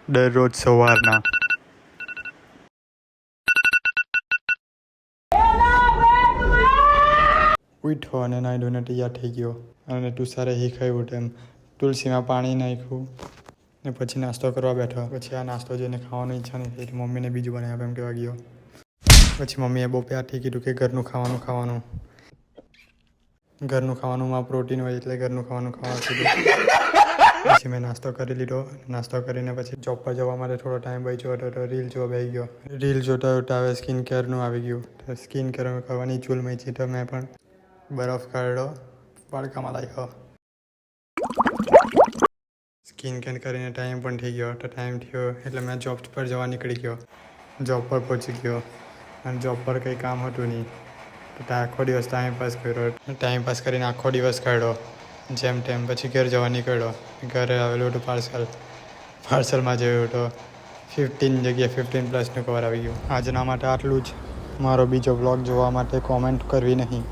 દરરોજ સવારના ઉઠો અને નાહી ધોઈને તૈયાર થઈ ગયો અને તુષારે શીખાયું તેમ તુલસીમાં પાણી નાખ્યું ને પછી નાસ્તો કરવા બેઠો. પછી આ નાસ્તો જોઈને ખાવાની ઈચ્છા નહીં થઈ, મમ્મીને બીજું બનાવી આપ એમ કહેવા ગયો. પછી મમ્મીએ બહુ પ્યારથી કીધું કે ઘરનું ખાવાનું માં પ્રોટીન હોય એટલે ઘરનું ખાવાનું કીધું. પછી મેં નાસ્તો કરી લીધો. નાસ્તો કરીને પછી જોબ પર જવા માટે થોડો ટાઈમ બચ્યો હતો તો રીલ જોવા બેસી ગયો. રીલ જોતા જોતા હવે સ્કિન કેરનું આવી ગયું. તો સ્કિન કેર કરવાની ચૂલ મચી તો મેં પણ બરફ કાઢ્યો, તડકામાં નાખ્યો. સ્કિન કેર કરીને ટાઈમ પણ થઈ ગયો. તો ટાઈમ થયો એટલે મેં જોબ પર જવા નીકળી ગયો. જોબ પર પહોંચી ગયો અને જોબ પર કંઈ કામ હતું નહીં તો ત્યાં આખો દિવસ ટાઈમપાસ કર્યો. ટાઈમપાસ કરીને આખો દિવસ કાઢ્યો જેમ તેમ. પછી ઘર જવા નીકળ્યો. ઘરે આવેલું હતું પાર્સલમાં જોયું તો 15 જગ્યાએ 15+ કવર આવી ગયું. આજના માટે આટલું જ. મારો બીજો બ્લોગ જોવા માટે કોમેન્ટ કરવી નહીં.